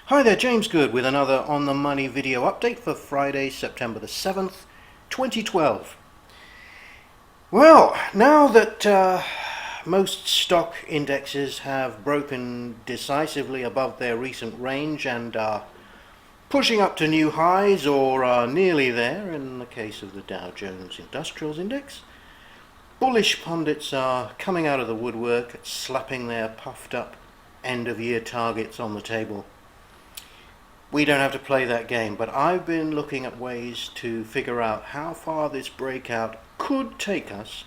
Hi there, James Good with another On the Money video update for Friday, September the 7th, 2012. Well, now that most stock indexes have broken decisively above their recent range and are pushing up to new highs or are nearly there in the case of the Dow Jones Industrials Index, bullish pundits are coming out of the woodwork, slapping their puffed up end-of-year targets on the table. We don't have to play that game, but I've been looking at ways to figure out how far this breakout could take us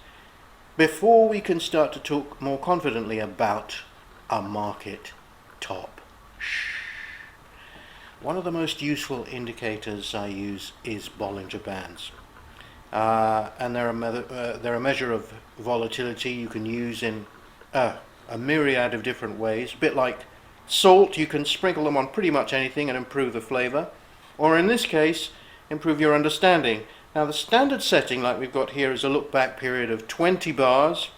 before we can start to talk more confidently about a market top. One of the most useful indicators I use is Bollinger Bands. And they're a measure of volatility you can use in a myriad of different ways, a bit like salt. You can sprinkle them on pretty much anything and improve the flavor, or in this case, improve your understanding. Now the standard setting, like we've got here, is a look back period of 20 bars,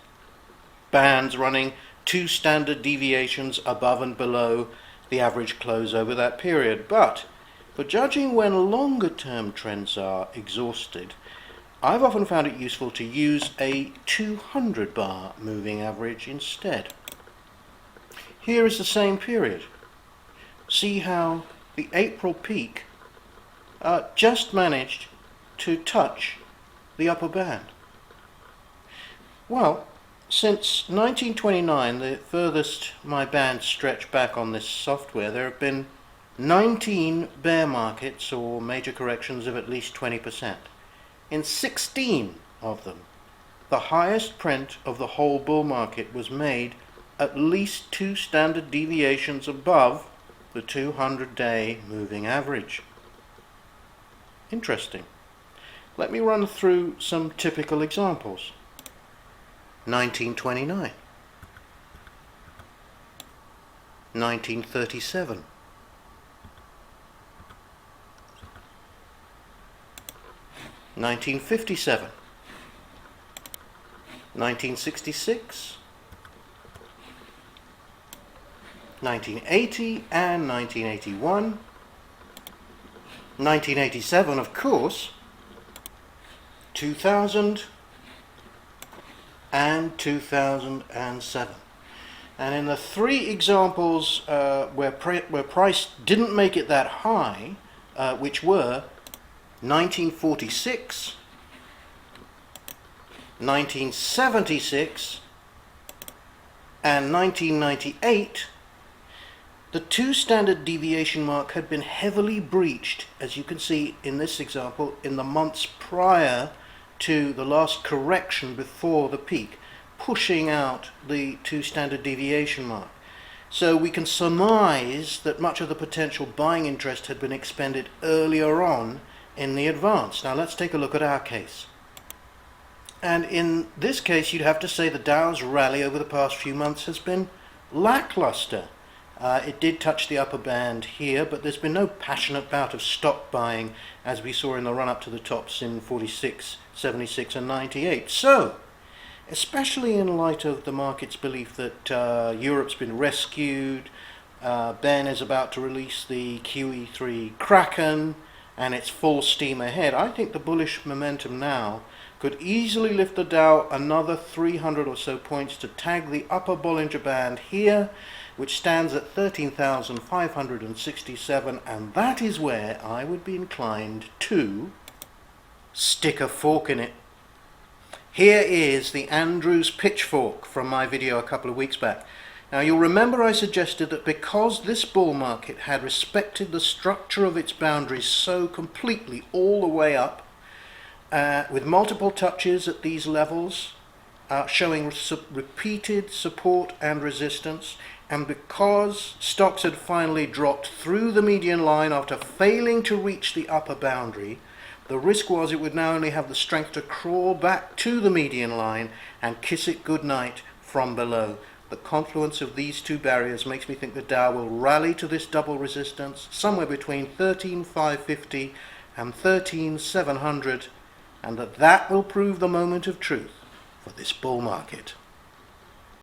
bands running 2 standard deviations above and below the average close over that period. But for judging when longer term trends are exhausted, I've often found it useful to use a 200 bar moving average instead. Here is the same period. See how the April peak just managed to touch the upper band. Well, since 1929, the furthest my band stretched back on this software, there have been 19 bear markets or major corrections of at least 20%. In 16 of them, the highest print of the whole bull market was made at least 2 standard deviations above the 200-day moving average. Interesting. Let me run through some typical examples. 1929, 1937, 1957, 1966, 1980 and 1981, 1987 of course, 2000 and 2007. And in the 3 examples where price didn't make it that high, which were 1946, 1976 and 1998, the 2 standard deviation mark had been heavily breached, as you can see in this example, in the months prior to the last correction before the peak, pushing out the 2 standard deviation mark. So we can surmise that much of the potential buying interest had been expended earlier on in the advance. Now let's take a look at our case. And in this case, you'd have to say the Dow's rally over the past few months has been lackluster. It did touch the upper band here, but there's been no passionate bout of stock buying as we saw in the run-up to the tops in 46, 76 and 98. So, especially in light of the market's belief that Europe's been rescued, Ben is about to release the QE3 Kraken, and it's full steam ahead, I think the bullish momentum now could easily lift the Dow another 300 or so points to tag the upper Bollinger Band here, which stands at 13,567, and that is where I would be inclined to stick a fork in it. Here is the Andrews pitchfork from my video a couple of weeks back. Now you'll remember I suggested that because this bull market had respected the structure of its boundaries so completely all the way up, with multiple touches at these levels, showing repeated support and resistance, and because stocks had finally dropped through the median line after failing to reach the upper boundary, the risk was it would now only have the strength to crawl back to the median line and kiss it goodnight from below. The confluence of these 2 barriers makes me think the Dow will rally to this double resistance somewhere between 13,550 and 13,700, and that will prove the moment of truth for this bull market.